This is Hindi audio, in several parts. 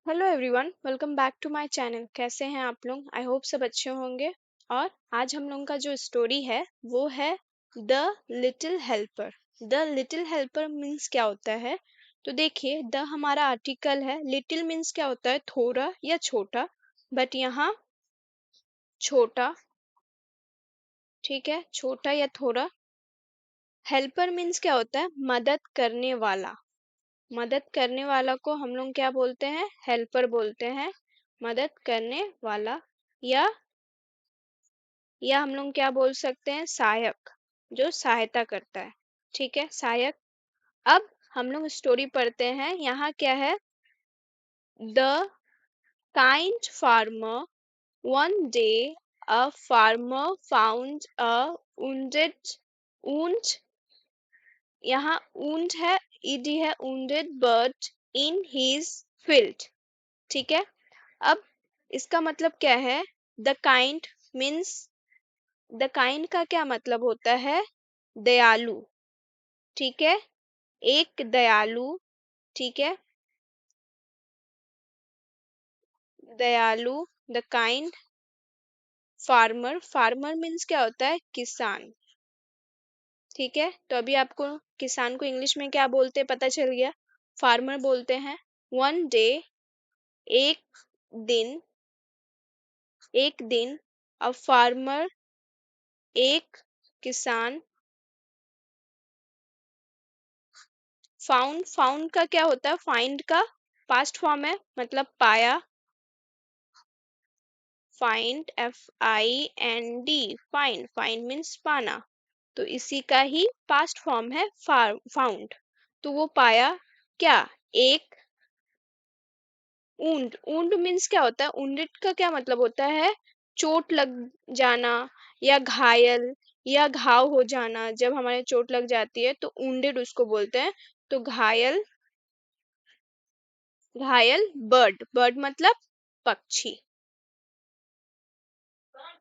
Hello everyone, welcome back to my channel. कैसे हैं आप लोग? आई होप सब अच्छे होंगे। और आज हम लोगों का जो स्टोरी है वो है the little helper. The little helper means क्या होता है? तो देखिए, द हमारा आर्टिकल है, लिटिल मीन्स क्या होता है? थोड़ा या छोटा। बट यहाँ छोटा, ठीक है, छोटा या थोड़ा। हेल्पर मीन्स क्या होता है? मदद करने वाला। मदद करने वाला को हम लोग क्या बोलते हैं? हेल्पर बोलते हैं। मदद करने वाला, या हम लोग क्या बोल सकते हैं? सहायक, जो सहायता करता है। ठीक है, सहायक। अब हम लोग स्टोरी पढ़ते हैं। यहाँ क्या है? The kind farmer, one day a farmer found a wounded, यहाँ wound है, ed है, wounded bird in his field। ठीक है। अब इसका मतलब क्या है? The kind means, the kind का क्या मतलब होता है? दयालु। ठीक है, एक दयालु। ठीक है, दयालु, the kind farmer. Farmer means क्या होता है? किसान। ठीक है, तो अभी आपको किसान को इंग्लिश में क्या बोलते हैं पता चल गया। फार्मर बोलते हैं। वन डे, एक दिन, एक दिन। अ फार्मर, एक किसान। फाउंड, फाउंड का क्या होता है? फाइंड का पास्ट फॉर्म है, मतलब पाया। Find, FIND, find. Find means पाना। तो इसी का ही पास्ट फॉर्म है फाउंड। तो वो पाया क्या? एक ऊंट। ऊंट मीन्स क्या होता है? ऊंट का क्या मतलब होता है? चोट लग जाना, या घायल, या घाव हो जाना। जब हमारे चोट लग जाती है तो ऊंडेड उसको बोलते हैं। तो घायल, घायल बर्ड। बर्ड मतलब पक्षी।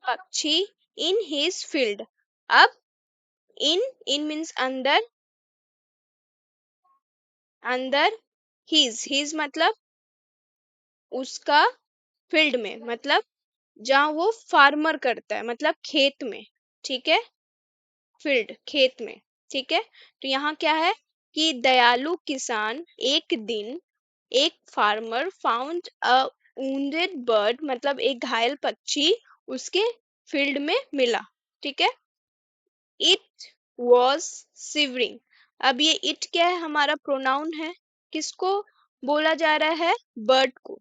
पक्षी इन हिज फील्ड। अब इन, इन मीन्स अंदर, अंदर। हिज मतलब उसका, फील्ड में मतलब जहाँ वो फार्मर करता है, मतलब खेत में। ठीक है, फील्ड खेत में। ठीक है, तो यहाँ क्या है कि दयालु किसान एक दिन, एक farmer found a wounded bird, मतलब एक घायल पक्षी उसके फील्ड में मिला। ठीक है, इट वॉज सिवरिंग। अब ये इट क्या है? हमारा प्रोनाउन है। किसको बोला जा रहा है? बर्ड को।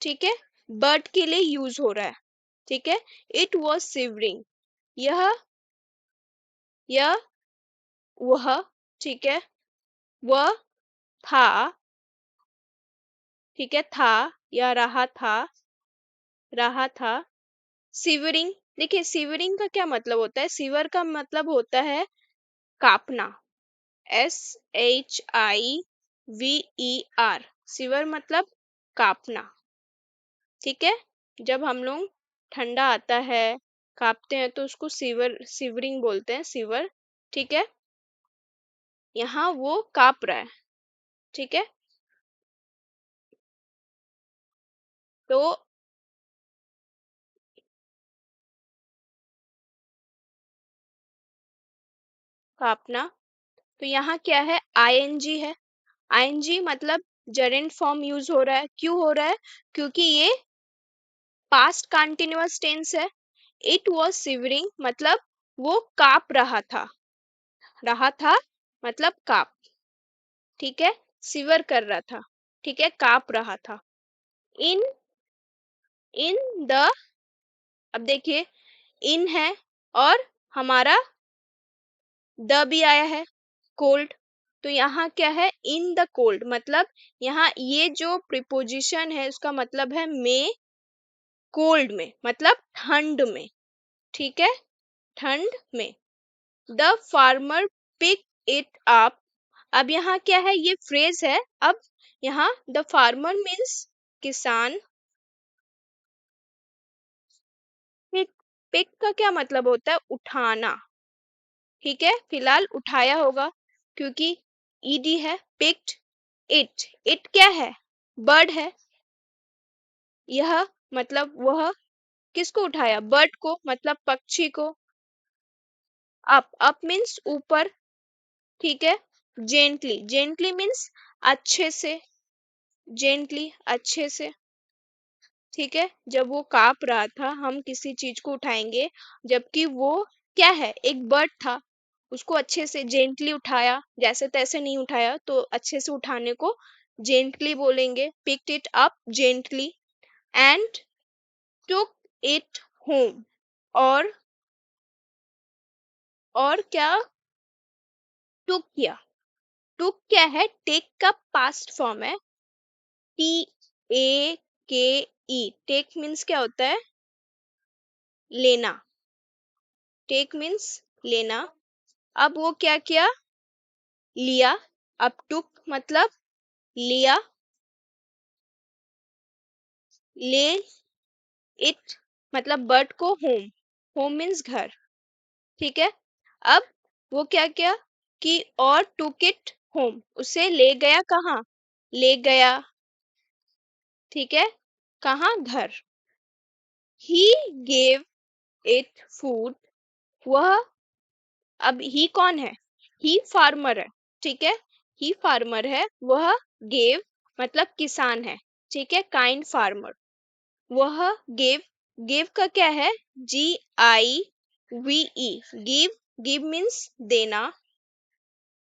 ठीक है, बर्ड के लिए यूज हो रहा है। ठीक है, इट वॉज सिवरिंग। यह, यह, वह। ठीक है, वह था। ठीक है, था या रहा था, रहा था। सिवरिंग, देखिए सिवरिंग का क्या मतलब होता है? सिवर का मतलब होता है कापना। SHIVER, सिवर मतलब कापना। ठीक है, जब हम लोग ठंडा आता है, कांपते हैं, तो उसको सिवर, सिवरिंग बोलते हैं, सिवर। ठीक है, यहाँ वो कांप रहा है। ठीक है, तो कांपना। तो यहाँ क्या है? ING है। ING मतलब जरेंट फॉर्म यूज हो रहा है। क्यों हो रहा है? क्योंकि ये पास्ट कंटिन्यूअस टेंस है। इट वॉज सिवरिंग मतलब वो कांप रहा था। रहा था मतलब कांप। ठीक है, सिवर कर रहा था। ठीक है, कांप रहा था। इन, इन द, अब देखिए, इन है और हमारा द भी आया है, कोल्ड। तो यहाँ क्या है? इन द कोल्ड, मतलब यहाँ ये जो प्रिपोजिशन है उसका मतलब है में, कोल्ड में मतलब ठंड में। ठीक है, ठंड में। The farmer pick it up. अब यहाँ क्या है? ये फ्रेज है। अब यहाँ द फार्मर मीन्स किसान। पिक, पिक का क्या मतलब होता है? उठाना। ठीक है, फिलहाल उठाया होगा क्योंकि ed है। पिक्ड इट, इट क्या है? बर्ड है। यह मतलब वह किसको उठाया, बर्ड को मतलब पक्षी को। अप मीन्स ऊपर, ठीक है। जेंटली, जेंटली मीन्स अच्छे से, जेंटली अच्छे से, ठीक है। जब वो कांप रहा था, हम किसी चीज को उठाएंगे, जबकि वो क्या है, एक बर्ड था, उसको अच्छे से जेंटली उठाया, जैसे तैसे नहीं उठाया, तो अच्छे से उठाने को जेंटली बोलेंगे। Picked it up gently and took it home. और क्या, टुक किया। टुक क्या है, टेक का पास्ट फॉर्म है, TAKE। टेक मीन्स क्या होता है, लेना। टेक मीन्स लेना। अब वो क्या किया, लिया। अब टुक मतलब लिया, ले। इट मतलब बर्ड को होम, होम मीन्स घर, ठीक है। अब वो क्या किया कि और टुक इट होम, उसे ले गया कहाँ, ले गया, ठीक है, कहाँ, घर। ही गेव इट फूड, वह, अब ही कौन है, ही फार्मर है, ठीक है। ही फार्मर है, वह गेव मतलब किसान है, ठीक है, काइंड फार्मर। वह गिव, गिव का क्या है, GIVE, गिव। गिव मीन्स देना,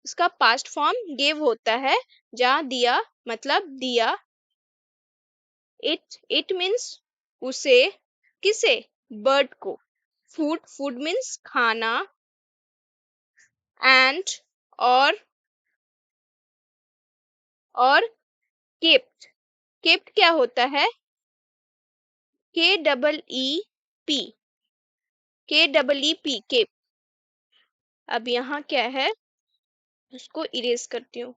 इसका पास्ट फॉर्म गिव होता है, जहाँ दिया मतलब दिया। इट मीन्स उसे, किसे, बर्ड को। फूड, फूड मीन्स खाना। एंड और केप्ट, केप्ट क्या होता है, KEEP, KEEP, केप। अब यहाँ क्या है, उसको इरेज करती हूँ।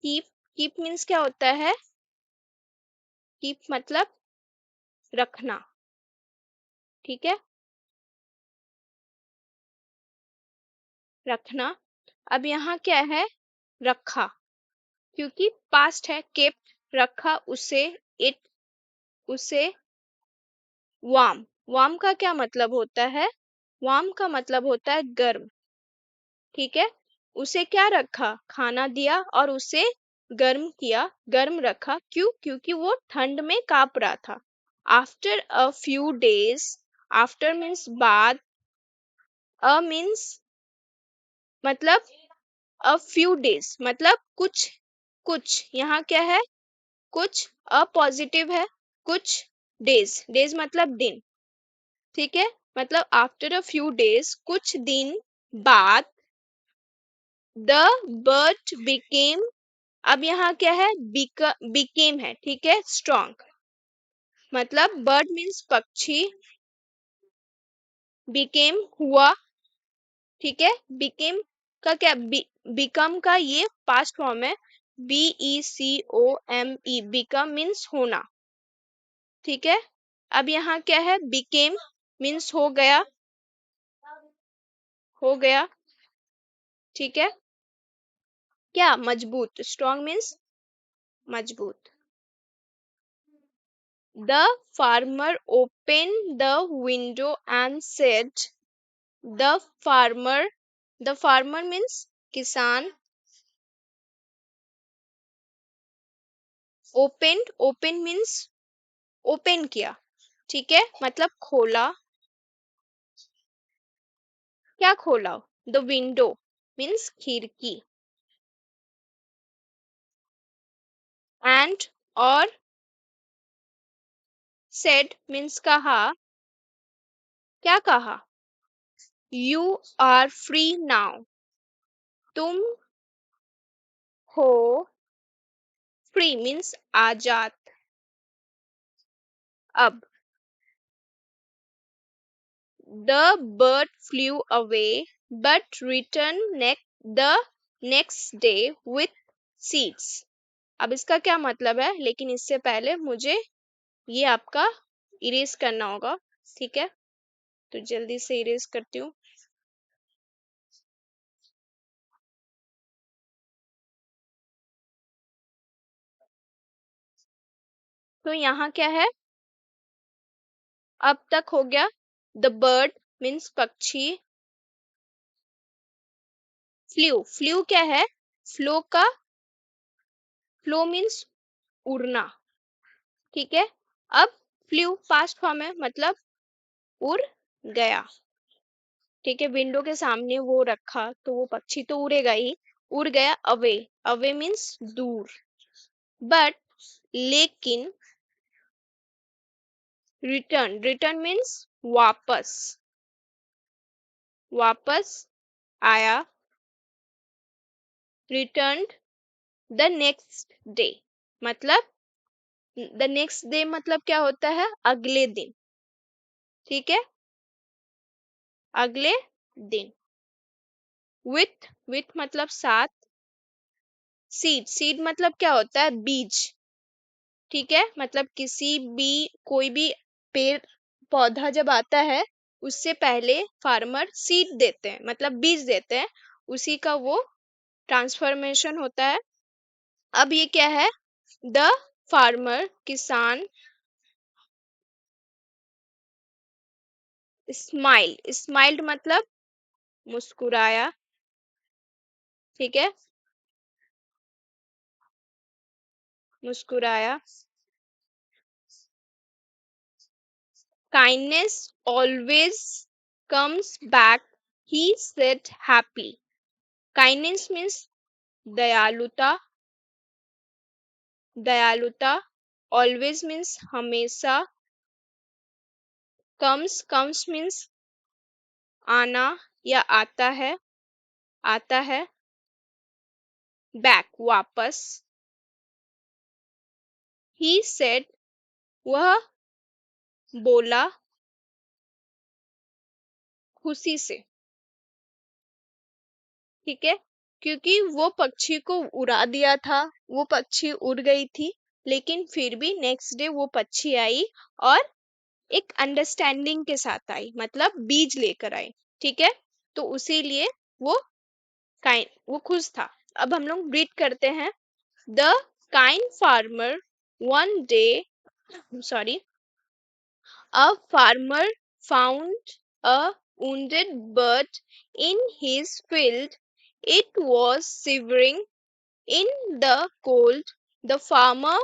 कीप, कीप मीन्स क्या होता है, कीप मतलब रखना, ठीक है, रखना। अब यहाँ क्या है, रखा, क्योंकि पास्ट है, केप्ट, रखा उसे, इट उसे। वार्म, वार्म का क्या मतलब होता है, वार्म का मतलब होता है गर्म, ठीक है। उसे क्या रखा, खाना दिया और उसे गर्म किया, गर्म रखा, क्यों, क्योंकि वो ठंड में कांप रहा था। After a few days, after means बाद, अ मीन्स मतलब अ फ्यू डेज मतलब कुछ, कुछ यहाँ क्या है, कुछ, अ पॉजिटिव है, कुछ, डेज, डेज मतलब दिन, ठीक है। मतलब आफ्टर अ फ्यू डेज, कुछ दिन बाद, द बर्ड बिकेम, अब यहाँ क्या है, बिकेम है, ठीक है, स्ट्रॉन्ग, मतलब बर्ड मीन्स पक्षी, बिकेम हुआ, ठीक है। बिकेम का क्या, बिकम का ये पास्ट फॉर्म है, BECOME, बिकम मीन्स होना, ठीक है। अब यहाँ क्या है, बिकेम मीन्स हो गया, हो गया, ठीक है। क्या, मजबूत, स्ट्रॉन्ग मीन्स मजबूत। The farmer open the window and said, the farmer, the farmer means किसान, ओपन, ओपन मीन्स ओपन किया, ठीक है, मतलब खोला, क्या खोला, द विंडो मीन्स खिड़की। एंड और सेड मीन्स कहा, क्या कहा, यू आर फ्री नाउ, तुम हो, फ्री मीन्स आजाद, अब। The bird flu away but return the next day with seeds. अब इसका क्या मतलब है, लेकिन इससे पहले मुझे ये आपका इरेज करना होगा, ठीक है। तो जल्दी से इरेज करती हूँ। तो यहाँ क्या है, अब तक हो गया द बर्ड मीन्स पक्षी, फ्लू, फ्लू क्या है, फ्लो का, फ्लो मीन्स उड़ना, ठीक है। अब फ्लू पास्ट फॉर्म है, मतलब उड़ गया, ठीक है। विंडो के सामने वो रखा तो वो पक्षी तो उड़ेगा ही, उड़ गया। अवे, अवे मीन्स दूर, बट लेकिन, रिटर्न, रिटर्न मीन्स वापस, वापस आया, रिटर्न्ड द नेक्स्ट डे, मतलब द नेक्स्ट डे मतलब क्या होता है, अगले दिन, ठीक है, अगले दिन। विथ मतलब साथ, सीड, सीड मतलब क्या होता है, बीज, ठीक है। मतलब किसी भी, कोई भी पेड़ पौधा जब आता है उससे पहले फार्मर सीड देते हैं, मतलब बीज देते हैं, उसी का वो ट्रांसफॉर्मेशन होता है। अब ये क्या है, द फार्मर, किसान, स्माइल, स्माइल्ड मतलब मुस्कुराया, ठीक है, मुस्कुराया। Kindness always comes back, he said happy. Kindness means दयालुता, दयालुता, always means हमेशा, comes means आना या आता है, आता है, back वापस, he said वह बोला, खुशी से, ठीक है। क्योंकि वो पक्षी को उड़ा दिया था, वो पक्षी उड़ गई थी, लेकिन फिर भी नेक्स्ट डे वो पक्षी आई और एक अंडरस्टैंडिंग के साथ आई, मतलब बीज लेकर आई, ठीक है। तो उसी लिए वो काइंड, वो खुश था। अब हम लोग रीड करते हैं। The kind farmer one day, sorry, a farmer found a wounded bird in his field. It was shivering in the cold. The farmer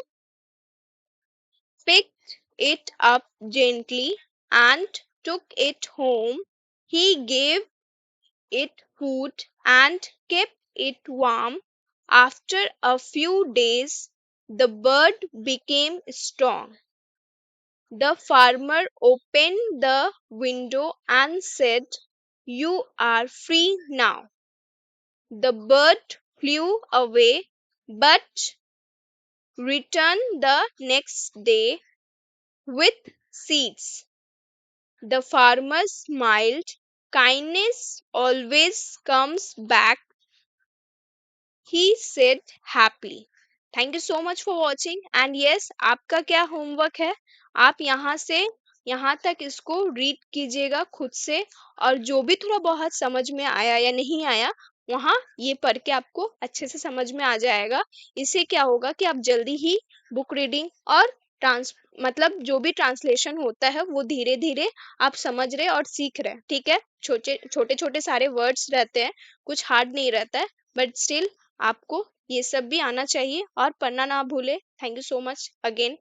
picked it up gently and took it home. He gave it food and kept it warm. After a few days, the bird became strong. The farmer opened the window and said, "You are free now." The bird flew away but returned the next day with seeds. The farmer smiled. Kindness always comes back, he said happily. Thank you so much for watching. And yes, आपका क्या होमवर्क है, आप यहाँ से यहाँ तक इसको रीड कीजिएगा खुद से, और जो भी थोड़ा बहुत समझ में आया या नहीं आया, वहाँ ये पढ़ के आपको अच्छे से समझ में आ जाएगा। इससे क्या होगा कि आप जल्दी ही बुक रीडिंग और ट्रांस मतलब जो भी ट्रांसलेशन होता है वो धीरे धीरे आप समझ रहे और सीख रहे, ठीक है। छोटे छोटे छोटे सारे वर्ड्स रहते हैं, कुछ हार्ड नहीं रहता है, बट स्टिल आपको ये सब भी आना चाहिए और पढ़ना ना भूले। Thank you so much again.